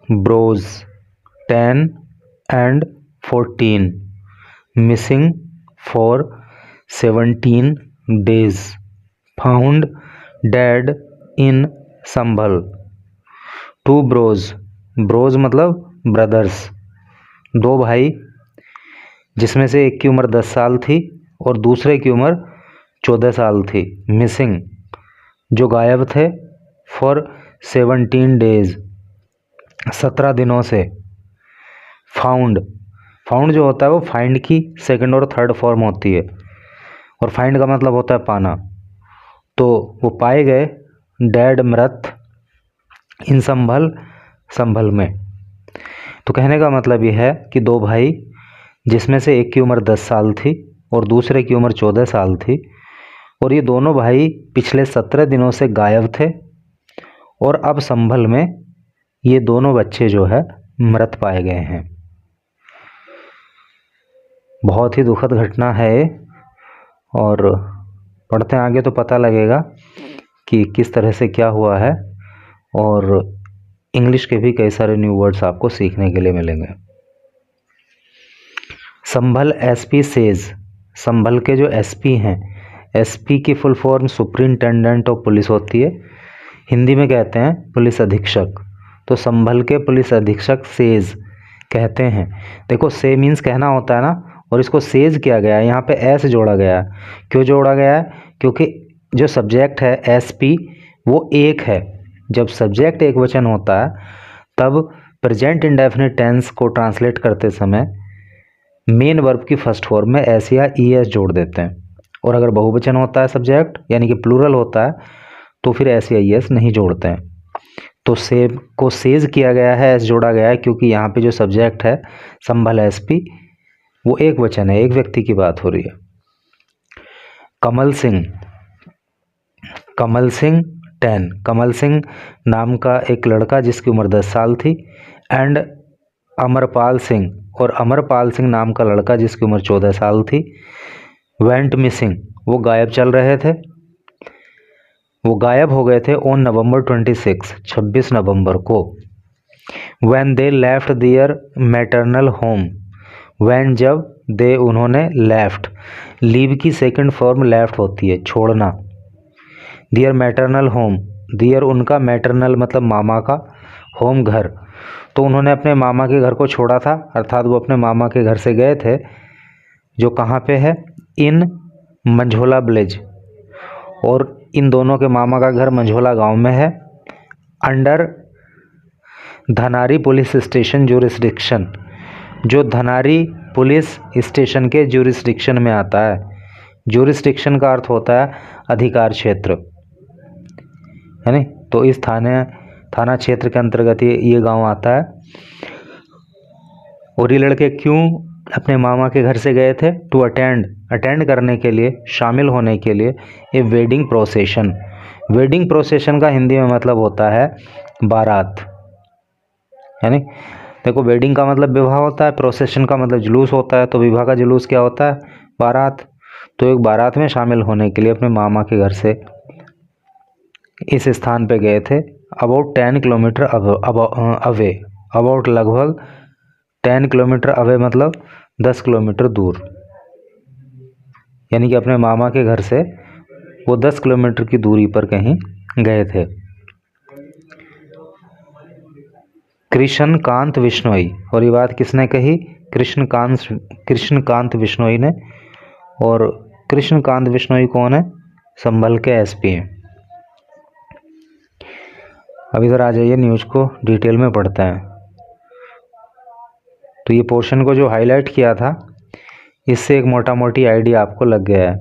bros 10 and 14 missing for 17 days found dead in Sambhal. Two bros, bros मतलब brothers, दो भाई जिसमें से एक की उम्र 10 साल थी और दूसरे की उम्र 14 साल थी। मिसिंग जो गायब थे, फॉर 17 डेज 17 दिनों से। फाउंड, फाउंड जो होता है वो फाइंड की सेकंड और थर्ड फॉर्म होती है, और फाइंड का मतलब होता है पाना। तो वो पाए गए डेड मृत इन संभल, संभल में। तो कहने का मतलब ये है कि दो भाई जिसमें से एक की उम्र 10 साल थी और दूसरे की उम्र 14 साल थी, और ये दोनों भाई पिछले 17 दिनों से गायब थे, और अब संभल में ये दोनों बच्चे जो है मृत पाए गए हैं। बहुत ही दुखद घटना है, और पढ़ते आगे तो पता लगेगा कि किस तरह से क्या हुआ है, और इंग्लिश के भी कई सारे न्यू वर्ड्स आपको सीखने के लिए मिलेंगे। संभल एसपी सेज, संभल के जो एसपी हैं, एसपी की full form superintendent of police होती है, हिंदी में कहते हैं पुलिस अधीक्षक। तो संभल के पुलिस अधीक्षक सेज कहते हैं। देखो से मीन्स कहना होता है ना, और इसको सेज किया गया है, यहाँ पे एस जोड़ा गया है। क्यों जोड़ा गया है? क्योंकि जो सब्जेक्ट है एसपी वो एक है। जब सब्जेक्ट एक वचन होता है तब प्रेजेंट इंडेफिनिट टेंस को ट्रांसलेट करते समय मेन वर्ब की फर्स्ट फॉर्म में एस या ई एस जोड़ देते हैं, और अगर बहुवचन होता है सब्जेक्ट यानी कि प्लूरल होता है तो फिर एस या ई एस नहीं जोड़ते हैं। तो सेव को सेज किया गया है, एस जोड़ा गया है, क्योंकि यहाँ पे जो सब्जेक्ट है संभल एसपी वो एक वचन है, एक व्यक्ति की बात हो रही है। कमल सिंह, कमल सिंह 10, कमल सिंह नाम का एक लड़का जिसकी उम्र 10 साल थी, एंड अमरपाल सिंह, और अमरपाल सिंह नाम का लड़का जिसकी उम्र 14 साल थी। वेंट मिसिंग, वो गायब चल रहे थे, वो गायब हो गए थे ऑन नवंबर 26 नवंबर को। When they left their maternal home, when जब दे उन्होंने लेफ्ट, लीव की सेकंड फॉर्म लेफ्ट होती है छोड़ना। दियर मैटरनल होम, दियर उनका, मैटरनल मतलब मामा का, होम घर, तो उन्होंने अपने मामा के घर को छोड़ा था, अर्थात वो अपने मामा के घर से गए थे जो कहाँ पे है, इन मंझोला विलेज, और इन दोनों के मामा का घर मंझोला गांव में है। अंडर धनारी पुलिस स्टेशन ज्यूरिसडिक्शन, जो धनारी पुलिस स्टेशन के ज्यूरिसडिक्शन में आता है। ज्यूरिसडिक्शन का अर्थ होता है अधिकार क्षेत्र, है नहीं? तो इस थाना क्षेत्र के अंतर्गत ये गांव आता है। और ये लड़के क्यों अपने मामा के घर से गए थे? टू अटेंड, अटेंड करने के लिए, शामिल होने के लिए, ए वेडिंग प्रोसेशन। वेडिंग प्रोसेशन का हिंदी में मतलब होता है बारात, है नहीं? देखो वेडिंग का मतलब विवाह होता है, प्रोसेशन का मतलब जुलूस होता है, तो विवाह का जुलूस क्या होता है? बारात। तो एक बारात में शामिल होने के लिए अपने मामा के घर से इस स्थान पे गए थे। अबाउट 10 किलोमीटर अवे, अबाउट लगभग 10 किलोमीटर अवे मतलब 10 किलोमीटर दूर, यानी कि अपने मामा के घर से वो 10 किलोमीटर की दूरी पर कहीं गए थे। कृष्णकांत बिश्नोई, और ये बात किसने कही? कृष्णकांत बिश्नोई ने। और कृष्णकांत बिश्नोई कौन है? संभल के एसपी हैं। अब इधर आ जाइए, न्यूज को डिटेल में पढ़ते हैं। तो ये पोर्शन को जो हाईलाइट किया था, इससे एक मोटा मोटी आइडिया आपको लग गया है।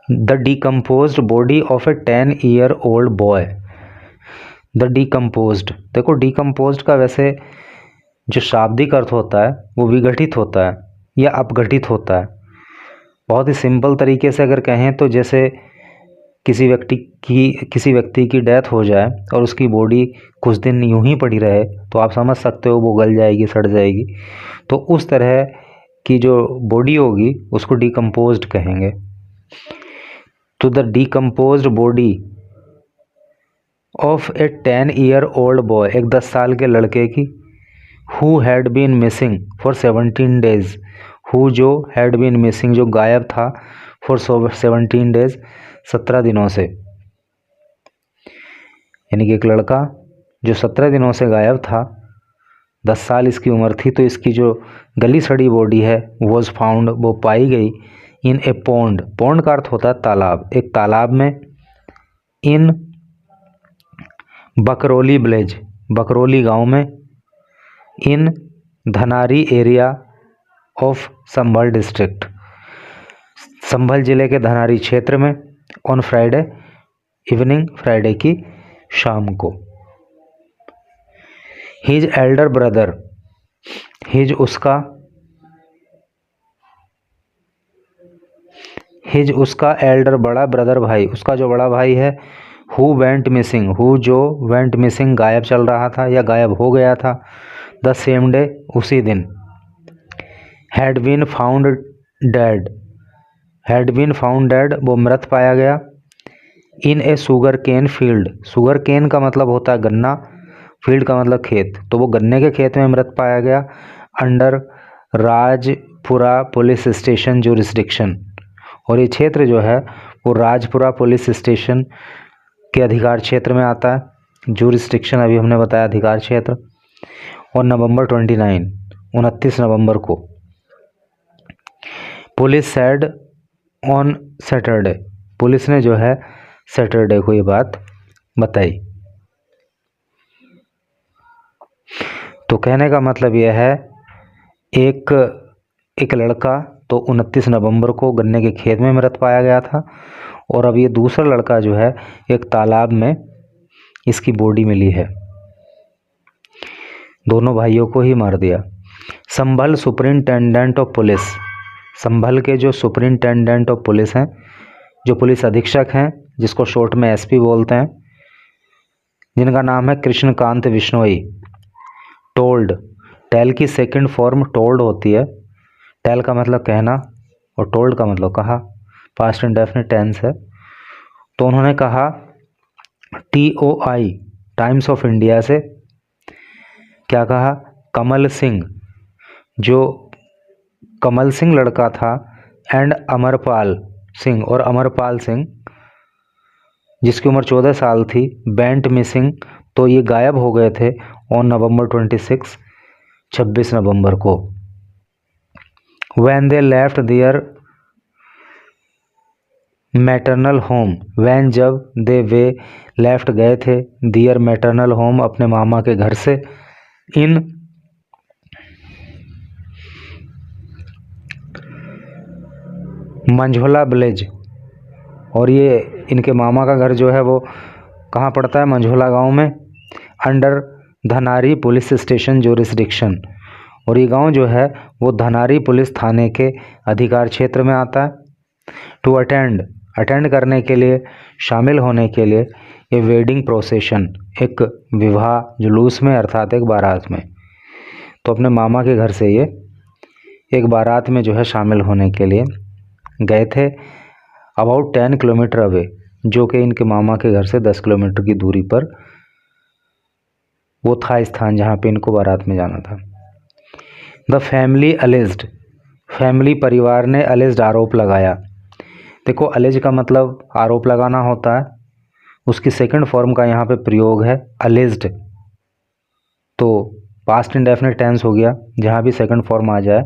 The decomposed body of a 10-year-old boy. The decomposed, देखो डिकम्पोज्ड का वैसे जो शाब्दिक अर्थ होता है वो विघटित होता है या अपघटित होता है। बहुत ही सिंपल तरीके से अगर कहें तो जैसे किसी व्यक्ति की डेथ हो जाए और उसकी बॉडी कुछ दिन यूं ही पड़ी रहे, तो आप समझ सकते हो वो गल जाएगी, सड़ जाएगी। तो उस तरह की जो बॉडी होगी उसको डिकम्पोज्ड कहेंगे। तो the decomposed body of a 10-year-old boy, एक 10 साल के लड़के की, who had been missing for 17 days, who जो हैड बीन मिसिंग जो गायब था, फॉर 17 डेज 17 दिनों से, यानी कि एक लड़का जो 17 दिनों से गायब था, 10 साल इसकी उम्र थी, तो इसकी जो गली सड़ी बॉडी है वॉज फाउंड, वो पाई गई, इन ए पॉन्ड, पॉन्ड का अर्थ होता है तालाब, एक तालाब में, इन बकरौली विलेज, बकरौली गांव में, इन धनारी एरिया ऑफ संभल डिस्ट्रिक्ट, संभल जिले के धनारी क्षेत्र में, ऑन फ्राइडे इवनिंग, फ्राइडे की शाम को। हिज एल्डर ब्रदर, हिज उसका एल्डर बड़ा, ब्रदर भाई, उसका जो बड़ा भाई है, हु वेंट मिसिंग, हु जो वेंट मिसिंग गायब चल रहा था या गायब हो गया था, द सेम डे उसी दिन, had been found dead, had been found dead वो मृत पाया गया, in a sugar cane field, sugar cane का मतलब होता है गन्ना, फील्ड का मतलब खेत, तो वो गन्ने के खेत में मृत पाया गया, under Rajpura police station jurisdiction, और ये क्षेत्र जो है वो राजपुरा पुलिस स्टेशन के अधिकार क्षेत्र में आता है, जुरिस्डिक्शन अभी हमने बताया अधिकार क्षेत्र। और नवंबर 29 नवंबर को, police said on Saturday, police ने जो है सैटरडे को ये बात बताई। तो कहने का मतलब यह है, एक लड़का तो 29 नवंबर को गन्ने के खेत में मृत पाया गया था, और अब ये दूसरा लड़का जो है एक तालाब में इसकी बॉडी मिली है, दोनों भाइयों को ही मार दिया। संभल सुपरिंटेंडेंट ऑफ पुलिस, संभल के जो सुपरिंटेंडेंट ऑफ पुलिस हैं, जो पुलिस अधीक्षक हैं, जिसको शॉर्ट में एसपी बोलते हैं, जिनका नाम है कृष्णकांत बिश्नोई, टोल्ड, टेल की सेकंड फॉर्म टोल्ड होती है, टेल का मतलब कहना और टोल्ड का मतलब कहा, पास्ट इंडेफिनिट टेंस है। तो उन्होंने कहा TOI टाइम्स ऑफ इंडिया से, क्या कहा, कमल सिंह, जो कमल सिंह लड़का था, एंड अमरपाल सिंह, और अमरपाल सिंह जिसकी उम्र 14 साल थी, बेंट मिसिंग, तो ये गायब हो गए थे ऑन नवंबर 26 नवंबर को। When they left their maternal home, when जब दे वे लेफ्ट गए थे, दियर मैटरनल होम अपने मामा के घर से, इन मंझोला विलेज, और ये इनके मामा का घर जो है वो कहाँ पड़ता है, मंझोला गांव में, अंडर धनारी पुलिस स्टेशन जुरिस्डिक्शन, और ये गांव जो है वो धनारी पुलिस थाने के अधिकार क्षेत्र में आता है। टू अटेंड करने के लिए, शामिल होने के लिए, ये वेडिंग प्रोसेशन, एक विवाह जुलूस में, अर्थात एक बारात में, तो अपने मामा के घर से ये एक बारात में जो है शामिल होने के लिए गए थे, अबाउट 10 किलोमीटर अवे, जो कि इनके मामा के घर से 10 किलोमीटर की दूरी पर वो था स्थान जहाँ पे इनको बारात में जाना था। द फैमिली अलेज्ड, फैमिली परिवार ने, अलेज्ड आरोप लगाया, देखो अलेज का मतलब आरोप लगाना होता है, उसकी सेकंड फॉर्म का यहाँ पे प्रयोग है अलेज्ड, तो पास्ट इंडेफिनिट टेंस हो गया, जहाँ भी सेकंड फॉर्म आ जाए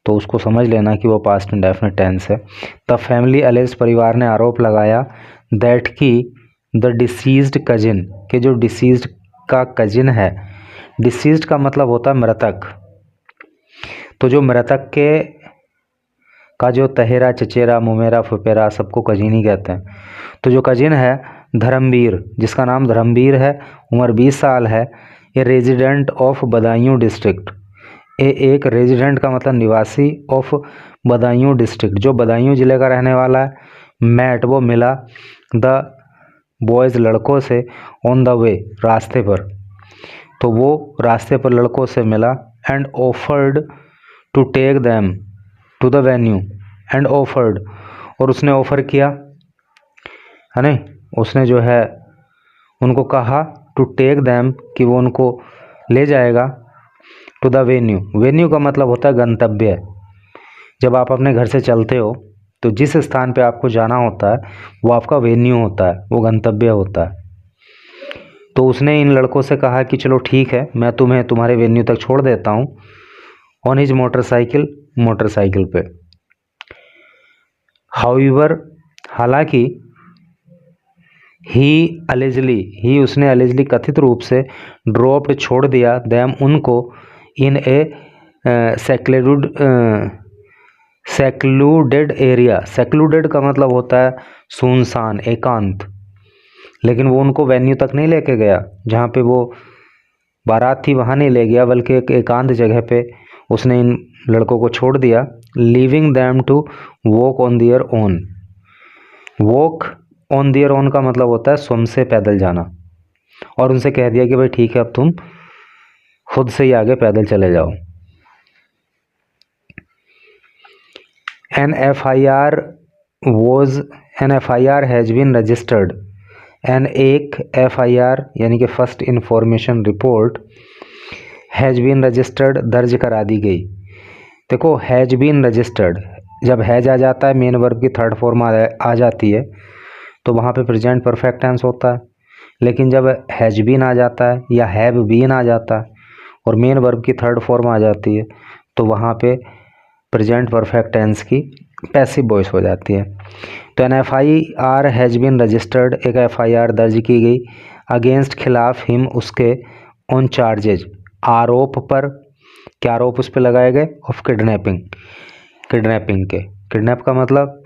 तो उसको समझ लेना कि वो पास्ट इंडेफिनिट टेंस है। द फैमिली अलेज्ड, परिवार ने आरोप लगाया, दैट की द डिसीज्ड कजिन, के जो डिसीज्ड का कजिन है, डिसीज्ड का मतलब होता है मृतक, तो जो मृतक के का जो तहेरा, चचेरा, मुमेरा, फुपेरा, सबको कजिन ही कहते हैं, तो जो कजिन है धर्मवीर, जिसका नाम धर्मवीर है, उम्र 20 साल है, ये रेजिडेंट ऑफ बदायूं डिस्ट्रिक्ट, एक रेजिडेंट का मतलब निवासी, ऑफ बदायूं डिस्ट्रिक्ट, जो बदायूं ज़िले का रहने वाला है, मैट वो मिला, द बॉयज़ लड़कों से, ऑन द वे रास्ते पर, तो वो रास्ते पर लड़कों से मिला, and offered to take them to the venue, and offered, और उसने ऑफ़र किया, है नहीं, उसने जो है उनको कहा टू टेक दैम, कि वो उनको ले जाएगा टू द वेन्यू। वेन्यू का मतलब होता है गंतव्य। जब आप अपने घर से चलते हो तो जिस स्थान पे आपको जाना होता है वो आपका वेन्यू होता है, वो गंतव्य होता है। तो उसने इन लड़कों से कहा कि चलो ठीक है, मैं तुम्हें तुम्हारे वेन्यू तक छोड़ देता हूँ ऑन हिज मोटरसाइकिल, मोटरसाइकिल पे। हाउएवर, हालांकि ही उसने अलेजली कथित रूप से ड्रॉप्ड छोड़ दिया दैम उनको इन ए सेक्लूडेड एरिया। सेक्लूडेड का मतलब होता है सुनसान, एकांत। लेकिन वो उनको वेन्यू तक नहीं लेके गया, जहाँ पे वो बारात थी वहाँ नहीं ले गया, बल्कि एक एकांत जगह पे उसने इन लड़कों को छोड़ दिया। Leaving them to walk on their own. Walk on their own का मतलब होता है स्वयं से पैदल जाना, और उनसे कह दिया कि भाई ठीक है, अब तुम खुद से ही आगे पैदल चले जाओ। An F I R has been registered. An एक FIR यानी कि first information report, has been registered दर्ज करा दी गई। देखो हैज़ बीन रजिस्टर्ड, जब हैज़ आ जाता है मेन वर्ब की थर्ड फॉर्म आ जाती है तो वहाँ पे प्रेजेंट परफेक्ट टेंस होता है। लेकिन जब हैज़ बीन आ जाता है या हैव बीन आ जाता है और मेन वर्ब की थर्ड फॉर्म आ जाती है तो वहाँ पे प्रेजेंट परफेक्ट टेंस की पैसिव वॉइस हो जाती है। तो an FIR has been registered, एक FIR दर्ज की गई अगेंस्ट, खिलाफ, हिम उसके, ऑन चार्जेज आरोप पर। क्या आरोप उस पर लगाए गए? ऑफ किडनैपिंग, किडनैपिंग के। किडनैप का मतलब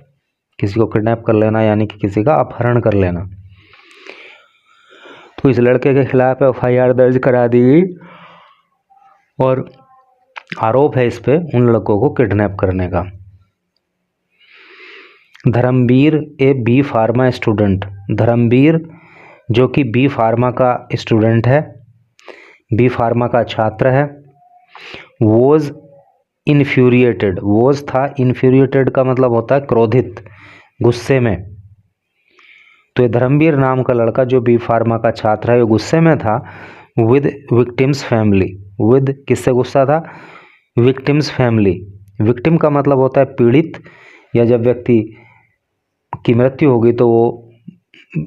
किसी को किडनैप कर लेना, यानी कि किसी का अपहरण कर लेना। तो इस लड़के के खिलाफ FIR दर्ज करा दी गई और आरोप है इस पे उन लड़कों को किडनैप करने का। Dharmveer a B pharma student. Dharmveer जो कि बी फार्मा का स्टूडेंट है, बी फार्मा का छात्र है। वॉज इन्फ्यूरिएटेड, वॉज था, इन्फ्यूरिएटेड का मतलब होता है क्रोधित, गुस्से में। तो ये धर्मवीर नाम का लड़का जो बी फार्मा का छात्र है, ये गुस्से में था विद विक्टिम्स फैमिली। विद किससे गुस्सा था? Victims family. विक्टिम का मतलब होता है पीड़ित, या जब व्यक्ति की मृत्यु होगी तो वो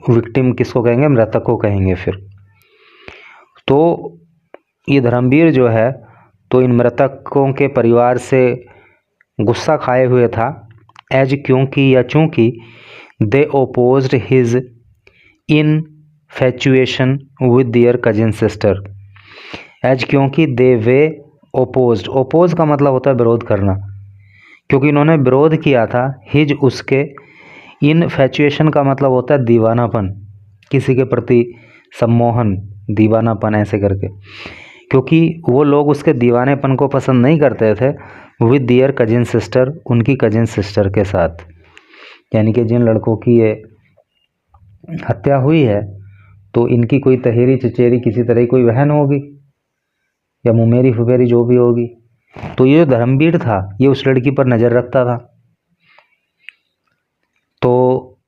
विक्टिम किसको कहेंगे? मृतक को कहेंगे फिर। तो ये धर्मवीर जो है तो इन मृतकों के परिवार से गुस्सा खाए हुए था। एज क्योंकि या चूंकि they opposed his infatuation with their cousin sister. As क्योंकि दे वे ओपोज्ड, ओपोज का मतलब होता है विरोध करना, क्योंकि इन्होंने विरोध किया था हिज उसके। इनफैचुएशन का मतलब होता है दीवानापन, किसी के प्रति सम्मोहन, दीवानापन ऐसे करके, क्योंकि वो लोग उसके दीवानेपन को पसंद नहीं करते थे। विद दियर कजिन सिस्टर, उनकी कजिन सिस्टर के साथ, यानी कि जिन लड़कों की ये हत्या हुई है तो इनकी कोई तहेरी चचेरी किसी तरह की कोई बहन होगी या मुमेरी फुफेरी जो भी होगी। तो ये जो धर्मवीर था ये उस लड़की पर नज़र रखता था, तो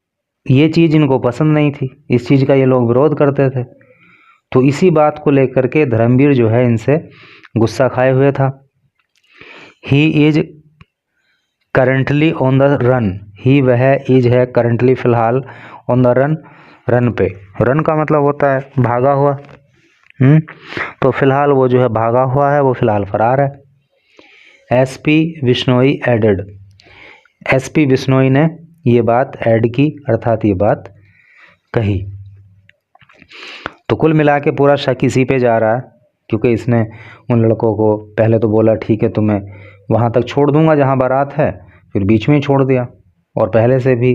ये चीज़ इनको पसंद नहीं थी, इस चीज़ का ये लोग विरोध करते थे। तो इसी बात को लेकर के धर्मवीर जो है इनसे गुस्सा खाए हुए था। He is currently on the run. He वह, इज है, करंटली फिलहाल, ऑन द रन, रन पे। रन का मतलब होता है भागा हुआ। तो फिलहाल वो जो है भागा हुआ है, वो फिलहाल फरार है। SP Bishnoi added. SP Bishnoi ने ये बात ऐड की, अर्थात ये बात कही। तो कुल मिला के पूरा शक इसी पे जा रहा है, क्योंकि इसने उन लड़कों को पहले तो बोला ठीक है तुम्हें वहाँ तक छोड़ दूंगा जहाँ बारात है, फिर बीच में ही छोड़ दिया, और पहले से भी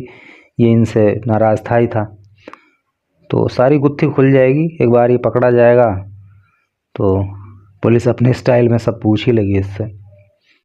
ये इनसे नाराज़ था ही था। तो सारी गुत्थी खुल जाएगी एक बार ये पकड़ा जाएगा तो पुलिस अपने स्टाइल में सब पूछ ही लगी इससे।